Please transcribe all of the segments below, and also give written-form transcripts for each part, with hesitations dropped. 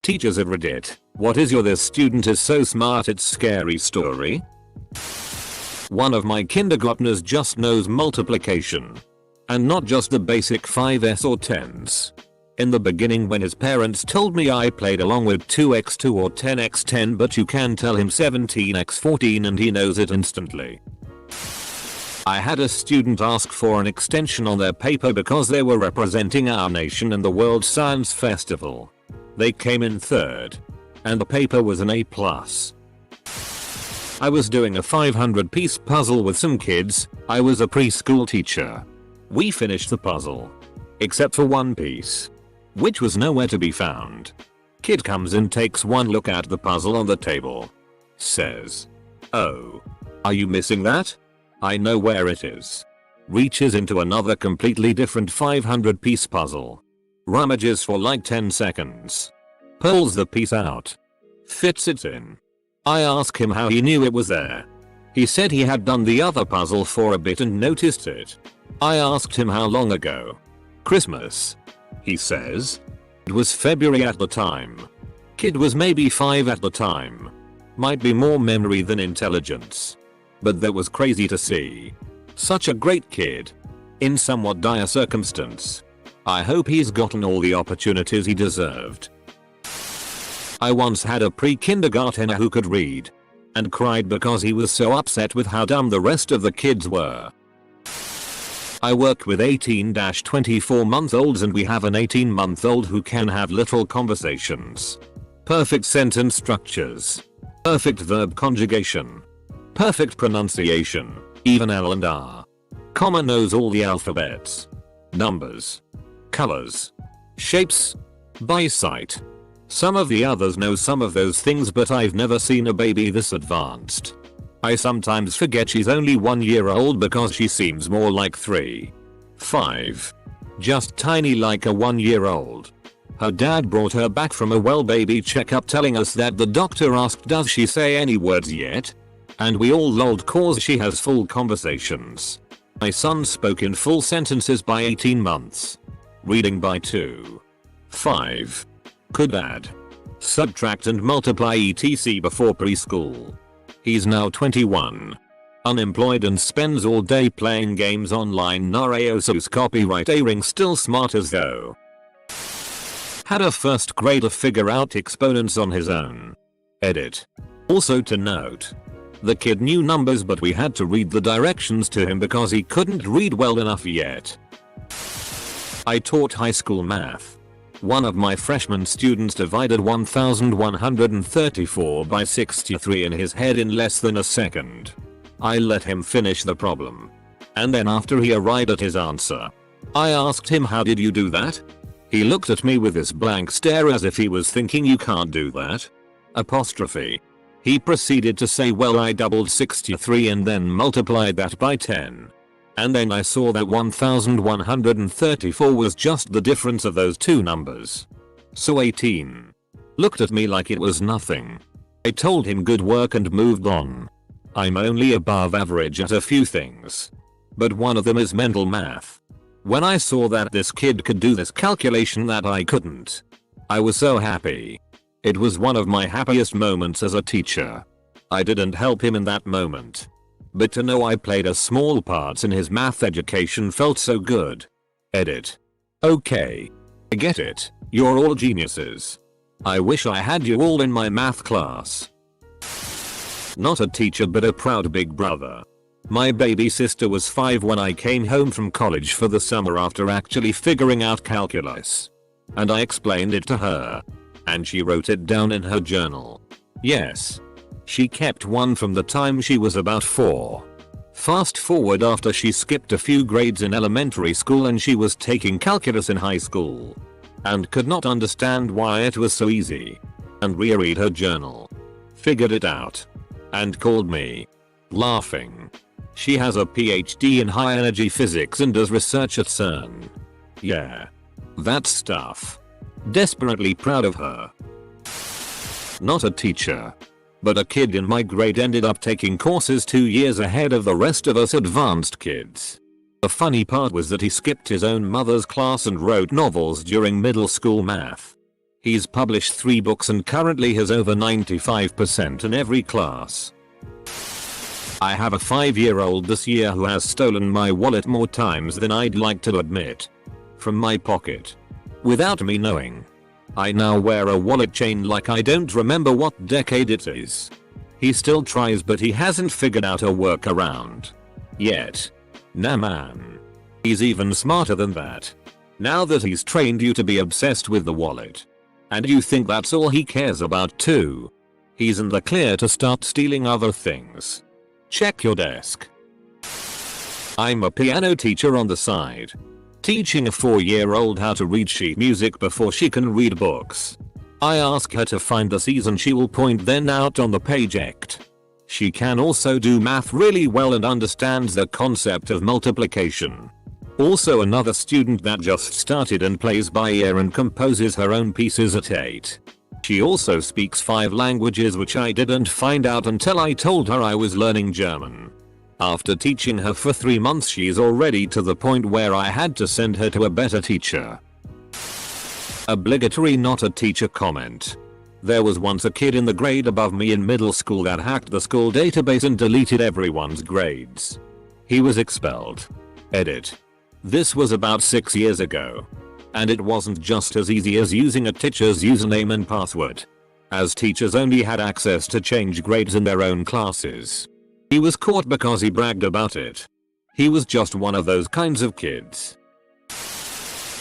Teachers at Reddit, what is your "this student is so smart it's scary" story? One of my kindergartners just knows multiplication. And not just the basic 5s or 10s. In the beginning when his parents told me, I played along with 2x2 or 10x10, but you can tell him 17x14 and he knows it instantly. I had a student ask for an extension on their paper because they were representing our nation in the World Science Festival. They came in third. And the paper was an A+. I was doing a 500-piece puzzle with some kids. I was a preschool teacher. We finished the puzzle. Except for one piece. Which was nowhere to be found. Kid comes in, takes one look at the puzzle on the table. Says, "Oh. Are you missing that? I know where it is." Reaches into another completely different 500-piece puzzle. Rummages for like 10 seconds. Pulls the piece out. Fits it in. I ask him how he knew it was there. He said he had done the other puzzle for a bit and noticed it. I asked him how long ago. Christmas. He says. It was February at the time. Kid was maybe 5 at the time. Might be more memory than intelligence. But that was crazy to see. Such a great kid. In somewhat dire circumstance. I hope he's gotten all the opportunities he deserved. I once had a pre-kindergartner who could read. And cried because he was so upset with how dumb the rest of the kids were. I worked with 18-24-month-olds and we have an 18-month-old who can have little conversations. Perfect sentence structures. Perfect verb conjugation. Perfect pronunciation, even L and R. Comma knows all the alphabets. Numbers. Colors. Shapes. By sight. Some of the others know some of those things, but I've never seen a baby this advanced. I sometimes forget she's only 1 year old because she seems more like 3. 5. Just tiny like a 1-year-old. Her dad brought her back from a well baby checkup telling us that the doctor asked, "Does she say any words yet?" And we all lolled cause she has full conversations. My son spoke in full sentences by 18 months. Reading by 2. 5. Could add, subtract and multiply etc. before preschool. He's now 21. Unemployed and spends all day playing games online. Narayosu's copyright A-ring still smart as though. Had a first grader figure out exponents on his own. Edit. Also to note. The kid knew numbers but we had to read the directions to him because he couldn't read well enough yet. I taught high school math. One of my freshman students divided 1134 by 63 in his head in less than a second. I let him finish the problem. And then after he arrived at his answer, I asked him, "How did you do that?" He looked at me with this blank stare as if he was thinking, "You can't do that." Apostrophe. He proceeded to say, "Well, I doubled 63 and then multiplied that by 10. And then I saw that 1134 was just the difference of those two numbers. So 18. Looked at me like it was nothing. I told him good work and moved on. I'm only above average at a few things. But one of them is mental math. When I saw that this kid could do this calculation that I couldn't, I was so happy. It was one of my happiest moments as a teacher. I didn't help him in that moment. But to know I played a small part in his math education felt so good. Edit. Okay. I get it. You're all geniuses. I wish I had you all in my math class. Not a teacher but a proud big brother. My baby sister was 5 when I came home from college for the summer after actually figuring out calculus. And I explained it to her. And she wrote it down in her journal. Yes. She kept one from the time she was about 4. Fast forward after she skipped a few grades in elementary school and she was taking calculus in high school. And could not understand why it was so easy. And reread her journal. Figured it out. And called me. Laughing. She has a PhD in high energy physics and does research at CERN. Yeah. That stuff. Desperately proud of her. Not a teacher. But a kid in my grade ended up taking courses 2 years ahead of the rest of us advanced kids. The funny part was that he skipped his own mother's class and wrote novels during middle school math. He's published 3 books and currently has over 95% in every class. I have a 5-year-old this year who has stolen my wallet more times than I'd like to admit. From my pocket. Without me knowing. I now wear a wallet chain like I don't remember what decade it is. He still tries but he hasn't figured out a workaround. Yet. Nah man. He's even smarter than that. Now that he's trained you to be obsessed with the wallet. And you think that's all he cares about too. He's in the clear to start stealing other things. Check your desk. I'm a piano teacher on the side. Teaching a 4-year-old how to read sheet music before she can read books. I ask her to find the season she will point then out on the page act. She can also do math really well and understands the concept of multiplication. Also another student that just started and plays by ear and composes her own pieces at 8. She also speaks 5 languages which I didn't find out until I told her I was learning German. After teaching her for 3 months she's already to the point where I had to send her to a better teacher. Obligatory not a teacher comment. There was once a kid in the grade above me in middle school that hacked the school database and deleted everyone's grades. He was expelled. Edit. This was about 6 years ago. And it wasn't just as easy as using a teacher's username and password. As teachers only had access to change grades in their own classes. He was caught because he bragged about it. He was just one of those kinds of kids.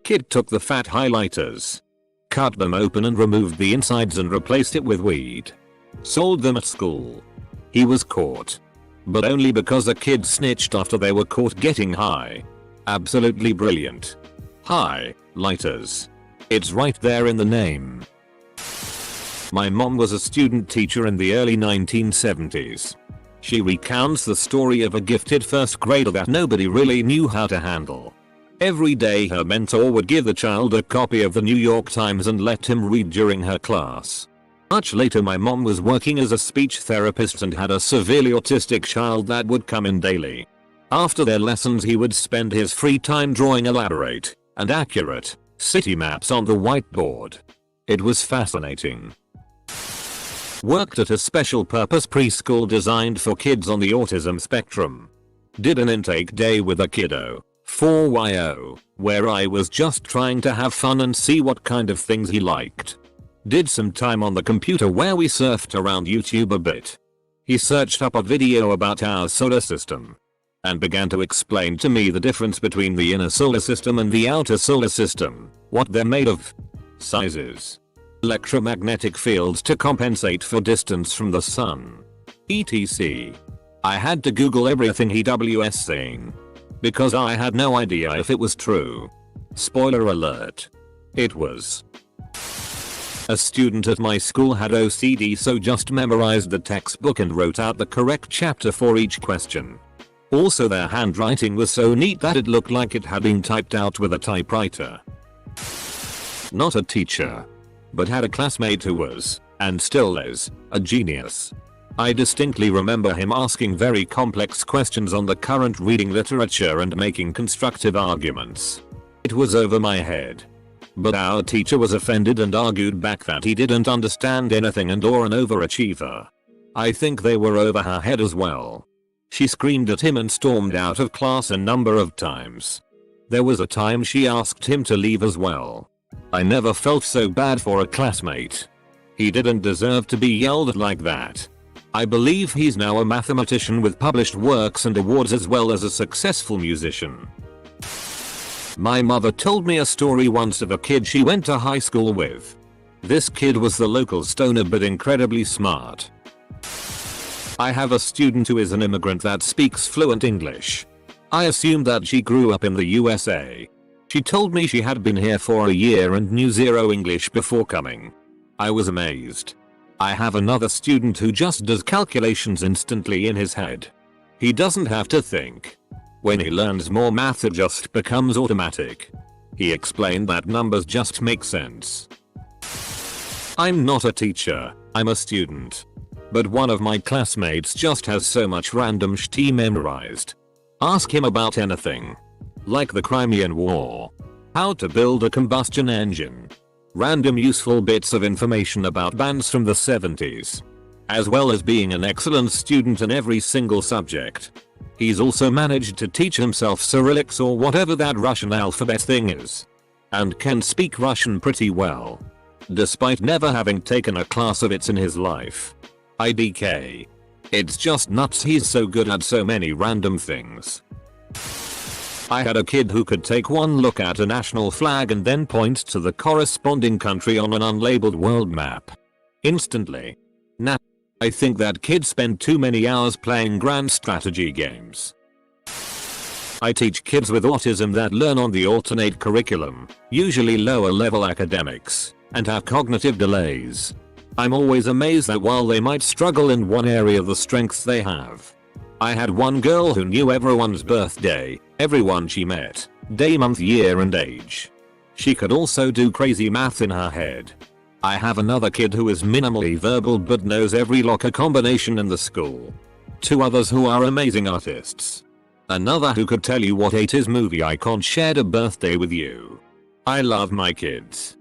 Kid took the fat highlighters. Cut them open and removed the insides and replaced it with weed. Sold them at school. He was caught. But only because a kid snitched after they were caught getting high. Absolutely brilliant. Lighters. It's right there in the name. My mom was a student teacher in the early 1970s. She recounts the story of a gifted first grader that nobody really knew how to handle. Every day her mentor would give the child a copy of the New York Times and let him read during her class. Much later my mom was working as a speech therapist and had a severely autistic child that would come in daily. After their lessons he would spend his free time drawing elaborate and accurate city maps on the whiteboard. It was fascinating. Worked at a special purpose preschool designed for kids on the autism spectrum. Did an intake day with a kiddo, 4YO, where I was just trying to have fun and see what kind of things he liked. Did some time on the computer where we surfed around YouTube a bit. He searched up a video about our solar system. And began to explain to me the difference between the inner solar system and the outer solar system, what they're made of, sizes, electromagnetic fields to compensate for distance from the sun, etc. I had to Google everything he was saying. Because I had no idea if it was true. Spoiler alert. It was. A student at my school had OCD so just memorized the textbook and wrote out the correct chapter for each question. Also their handwriting was so neat that it looked like it had been typed out with a typewriter. Not a teacher. But had a classmate who was, and still is, a genius. I distinctly remember him asking very complex questions on the current reading literature and making constructive arguments. It was over my head. But our teacher was offended and argued back that he didn't understand anything and or an overachiever. I think they were over her head as well. She screamed at him and stormed out of class a number of times. There was a time she asked him to leave as well. I never felt so bad for a classmate. He didn't deserve to be yelled at like that. I believe he's now a mathematician with published works and awards as well as a successful musician. My mother told me a story once of a kid she went to high school with. This kid was the local stoner but incredibly smart. I have a student who is an immigrant that speaks fluent English. I assumed that she grew up in the USA. She told me she had been here for a year and knew zero English before coming. I was amazed. I have another student who just does calculations instantly in his head. He doesn't have to think. When he learns more math it just becomes automatic. He explained that numbers just make sense. I'm not a teacher, I'm a student. But one of my classmates just has so much random shit memorized. Ask him about anything. Like the Crimean War. How to build a combustion engine. random useful bits of information about bands from the 70s, as well as being an excellent student in every single subject. He's also managed to teach himself Cyrillics or whatever that Russian alphabet thing is, and can speak Russian pretty well, despite never having taken a class of it in his life. IDK. It's just nuts he's so good at so many random things. I had a kid who could take one look at a national flag and then point to the corresponding country on an unlabeled world map. Instantly. Nah. I think that kid spent too many hours playing grand strategy games. I teach kids with autism that learn on the alternate curriculum, usually lower level academics, and have cognitive delays. I'm always amazed that while they might struggle in one area, the strengths they have. I had one girl who knew everyone's birthday, everyone she met, day, month, year and age. She could also do crazy math in her head. I have another kid who is minimally verbal but knows every locker combination in the school. Two others who are amazing artists. Another who could tell you what 80s movie icon shared a birthday with you. I love my kids.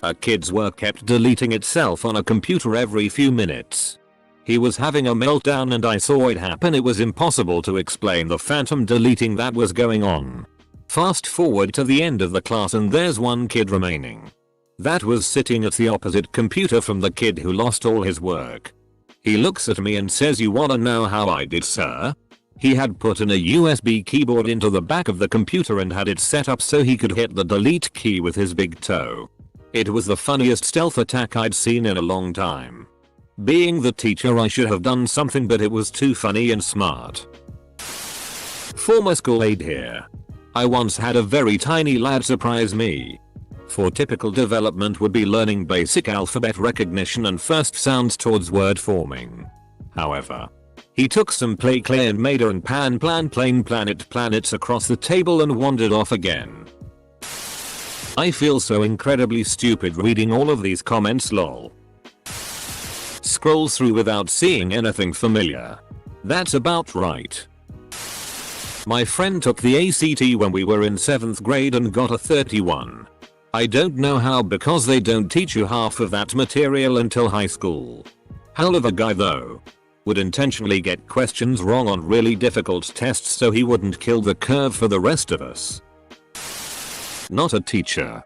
A kid's work kept deleting itself on a computer every few minutes. He was having a meltdown and I saw it happen. It was impossible to explain the phantom deleting that was going on. Fast forward to the end of the class and there's one kid remaining. That was sitting at the opposite computer from the kid who lost all his work. He looks at me and says, "You wanna know how I did, sir?" He had put in a USB keyboard into the back of the computer and had it set up so he could hit the delete key with his big toe. It was the funniest stealth attack I'd seen in a long time. Being the teacher, I should have done something, but it was too funny and smart. Former school aide here. I once had a very tiny lad surprise me. For typical development would be learning basic alphabet recognition and first sounds towards word forming. However, he took some play clay and made and pan plan plane planets across the table and wandered off again. I feel so incredibly stupid reading all of these comments, lol. Scroll through without seeing anything familiar. That's about right. My friend took the ACT when we were in 7th grade and got a 31. I don't know how, because they don't teach you half of that material until high school. Hell of a guy though. Would intentionally get questions wrong on really difficult tests so he wouldn't kill the curve for the rest of us. Not a teacher,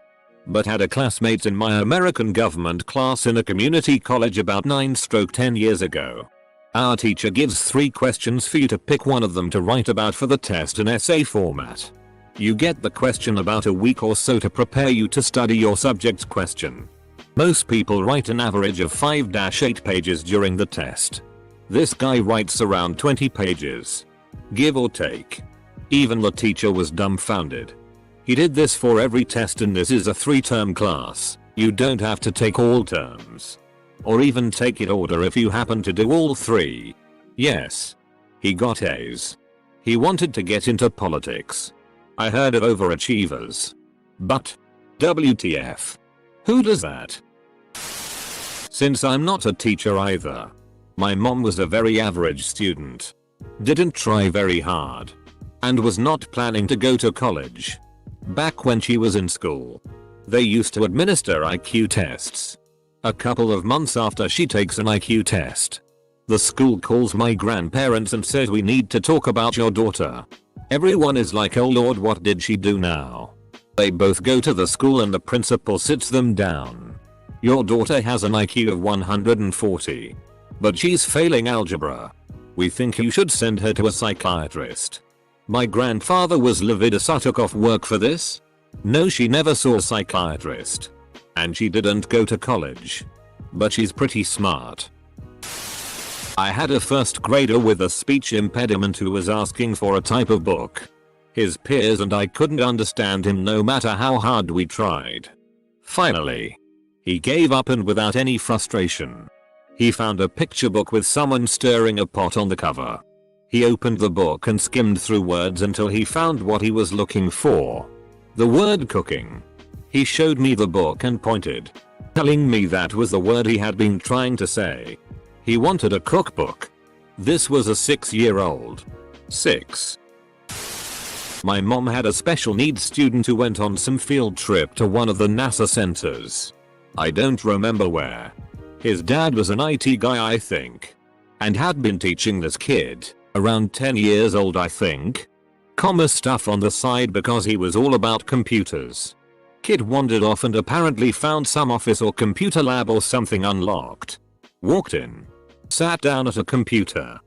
but had a classmate in my American government class in a community college about 9-10 years ago. Our teacher gives 3 questions for you to pick one of them to write about for the test in essay format. You get the question about a week or so to prepare you to study your subject's question. Most people write an average of 5-8 pages during the test. This guy writes around 20 pages. Give or take. Even the teacher was dumbfounded. He did this for every test, and this is a 3-term class. You don't have to take all terms. Or even take it order if you happen to do all 3. Yes. He got A's. He wanted to get into politics. I heard of overachievers. But WTF. Who does that? Since I'm not a teacher either. My mom was a very average student. Didn't try very hard. And was not planning to go to college. Back when she was in school, they used to administer IQ tests. A couple of months after she takes an IQ test, the school calls my grandparents and says, "We need to talk about your daughter." Everyone is like, "Oh Lord, what did she do now?" They both go to the school and the principal sits them down. "Your daughter has an IQ of 140. But she's failing algebra. We think you should send her to a psychiatrist." My grandfather was livid as I took off work for this. No, she never saw a psychiatrist. And she didn't go to college. But she's pretty smart. I had a first grader with a speech impediment who was asking for a type of book. His peers and I couldn't understand him no matter how hard we tried. Finally, he gave up, and without any frustration, he found a picture book with someone stirring a pot on the cover. He opened the book and skimmed through words until he found what he was looking for. The word cooking. He showed me the book and pointed, telling me that was the word he had been trying to say. He wanted a cookbook. This was a 6-year-old. 6. My mom had a special needs student who went on some field trip to one of the NASA centers. I don't remember where. His dad was an IT guy, I think, and had been teaching this kid, around 10 years old I think, commerce stuff on the side because he was all about computers. Kid wandered off and apparently found some office or computer lab or something unlocked. Walked in. Sat down at a computer.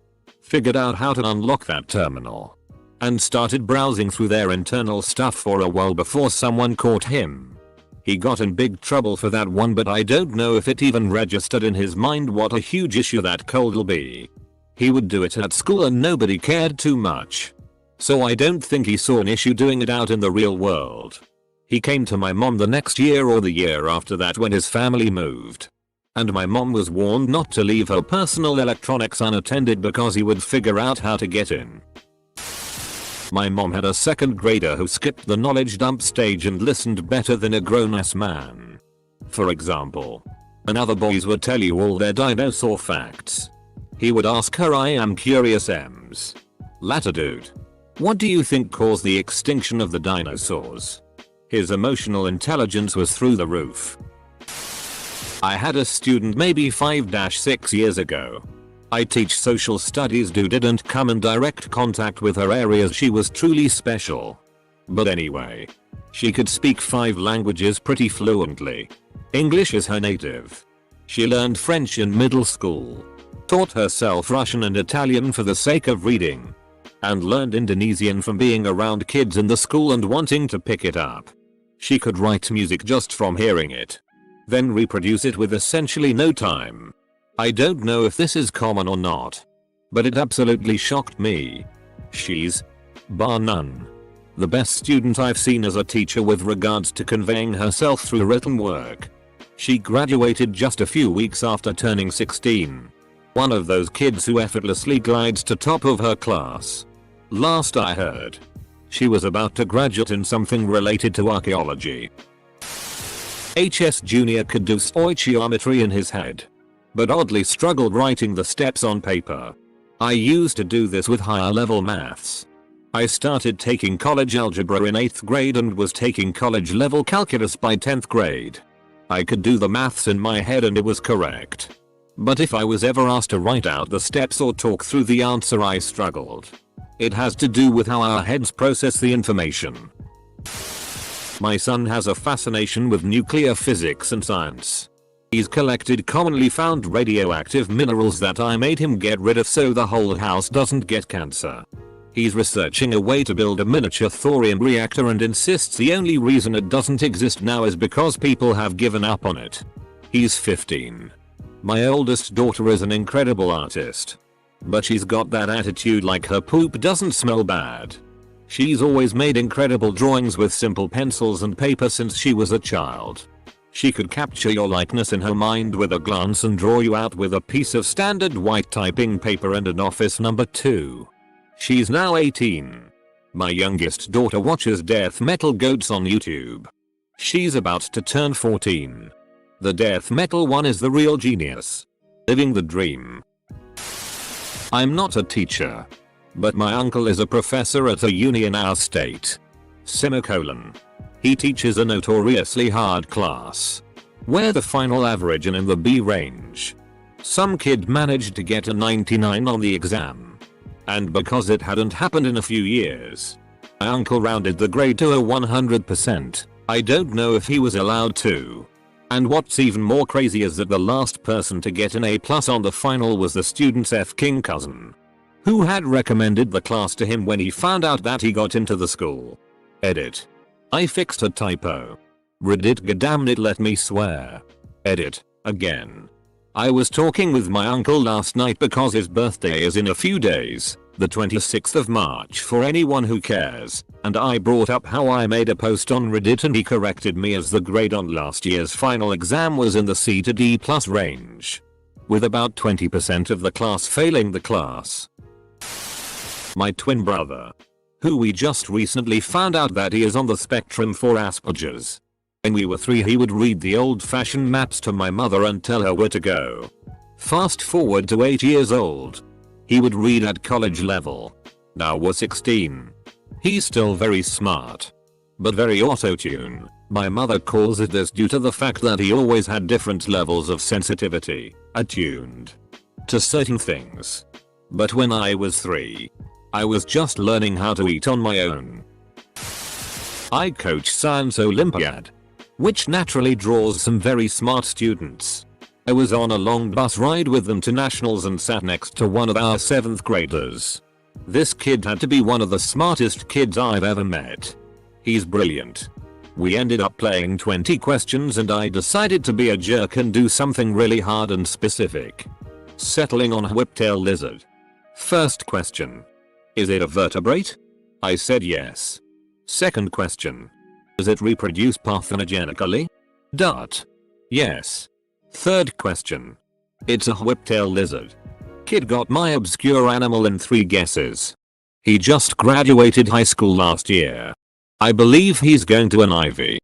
Figured out how to unlock that terminal. And started browsing through their internal stuff for a while before someone caught him. He got in big trouble for that one, but I don't know if it even registered in his mind what a huge issue that code'll be. He would do it at school and nobody cared too much. So I don't think he saw an issue doing it out in the real world. He came to my mom the next year or the year after that when his family moved. And my mom was warned not to leave her personal electronics unattended because he would figure out how to get in. My mom had a second grader who skipped the knowledge dump stage and listened better than a grown-ass man. For example, when other boys would tell you all their dinosaur facts, he would ask her, "I am curious Ems. Latter dude, what do you think caused the extinction of the dinosaurs?" His emotional intelligence was through the roof. I had a student maybe 5-6 years ago. I teach social studies who didn't come in direct contact with her areas. She was truly special. But anyway, she could speak 5 languages pretty fluently. English is her native. She learned French in middle school. Taught herself Russian and Italian for the sake of reading. And learned Indonesian from being around kids in the school and wanting to pick it up. She could write music just from hearing it. Then reproduce it with essentially no time. I don't know if this is common or not, but it absolutely shocked me. She's, bar none, the best student I've seen as a teacher with regards to conveying herself through written work. She graduated just a few weeks after turning 16. One of those kids who effortlessly glides to top of her class. Last I heard, she was about to graduate in something related to archaeology. HS Jr. could do stoichiometry in his head, but oddly struggled writing the steps on paper. I used to do this with higher level maths. I started taking college algebra in 8th grade and was taking college level calculus by 10th grade. I could do the maths in my head and it was correct. But if I was ever asked to write out the steps or talk through the answer, I struggled. It has to do with how our heads process the information. My son has a fascination with nuclear physics and science. He's collected commonly found radioactive minerals that I made him get rid of so the whole house doesn't get cancer. He's researching a way to build a miniature thorium reactor and insists the only reason it doesn't exist now is because people have given up on it. He's 15. My oldest daughter is an incredible artist. But she's got that attitude like her poop doesn't smell bad. She's always made incredible drawings with simple pencils and paper since she was a child. She could capture your likeness in her mind with a glance and draw you out with a piece of standard white typing paper and an office number 2. She's now 18. My youngest daughter watches death metal goats on YouTube. She's about to turn 14. The death metal one is the real genius. Living the dream. I'm not a teacher, but my uncle is a professor at a uni in our state. Semicolon. He teaches a notoriously hard class, where the final average is in the B range. Some kid managed to get a 99 on the exam. And because it hadn't happened in a few years, my uncle rounded the grade to a 100%. I don't know if he was allowed to. And what's even more crazy is that the last person to get an A+ on the final was the student's F-king cousin, who had recommended the class to him when he found out that he got into the school. Edit. I fixed a typo. Reddit goddammit let me swear. Edit. Again. I was talking with my uncle last night because his birthday is in a few days, the 26th of March for anyone who cares, and I brought up how I made a post on Reddit and he corrected me as the grade on last year's final exam was in the C to D+ range, with about 20% of the class failing the class. My twin brother, who we just recently found out that he is on the spectrum for Asperger's. When we were 3 he would read the old-fashioned maps to my mother and tell her where to go. Fast forward to 8 years old. He would read at college level. Now we're 16. He's still very smart, but very auto-tune. My mother calls it this due to the fact that he always had different levels of sensitivity, attuned to certain things. But when I was 3, I was just learning how to eat on my own. I coach Science Olympiad, which naturally draws some very smart students. I was on a long bus ride with them to nationals and sat next to one of our 7th graders. This kid had to be one of the smartest kids I've ever met. He's brilliant. We ended up playing 20 questions and I decided to be a jerk and do something really hard and specific. Settling on a whiptail lizard. First question. Is it a vertebrate? I said yes. Second question. Does it reproduce parthenogenically? Dart. Yes. Third question. It's a whiptail lizard. Kid got my obscure animal in 3 guesses. He just graduated high school last year. I believe he's going to an Ivy.